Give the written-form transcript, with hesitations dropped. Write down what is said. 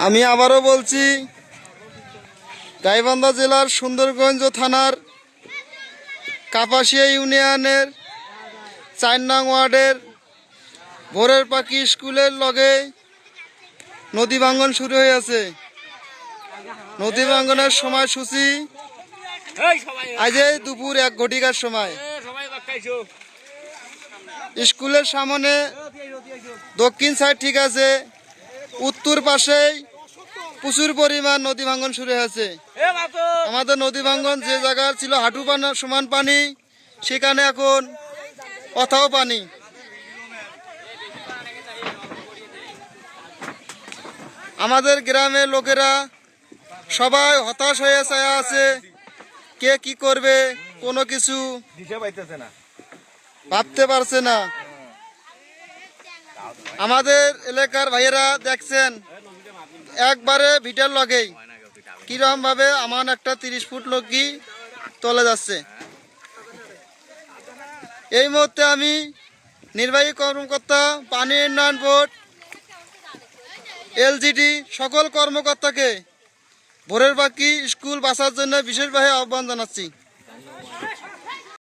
আমি আবারও বলছি, গাইবান্ধা জেলার সুন্দরগঞ্জ থানার কাপাসিয়া ইউনিয়নের ৪ নং ওয়ার্ডের ভোরের পাখি স্কুলের লগে নদী ভাঙ্গন শুরু হয়েছে। নদী ভাঙ্গনের সময়সূচি আজ দুপুর ১ ঘটিকার সময়। স্কুলের সামনে দক্ষিণ সাইড ঠিক আছে, উত্তর পাশেই প্রচুর পরিমাণ নদী ভাঙ্গন শুরু হয়েছে। আমাদের নদী ভাঙ্গন যে জায়গার ছিল হাঁটু সমান পানি, সেখানে এখন অথাও পানি। আমাদের গ্রামের লোকেরা সবাই হতাশ হয়ে আছে, কে কি করবে কোনো কিছু ভাবতে পারছে না। আমাদের এলাকার ভাইয়েরা দেখছেন একবারে ভিটার লগেই কিরকম ভাবে আমার একটা 30 ফুট লগি তলে যাচ্ছে। এই মুহূর্তে আমি নির্বাহী কর্মকর্তা, পানি উন্নয়ন বোর্ড, এলজিডি সকল কর্মকর্তাকে ভোরের পাখি স্কুল বাঁচার জন্য বিশেষভাবে আহ্বান জানাচ্ছি।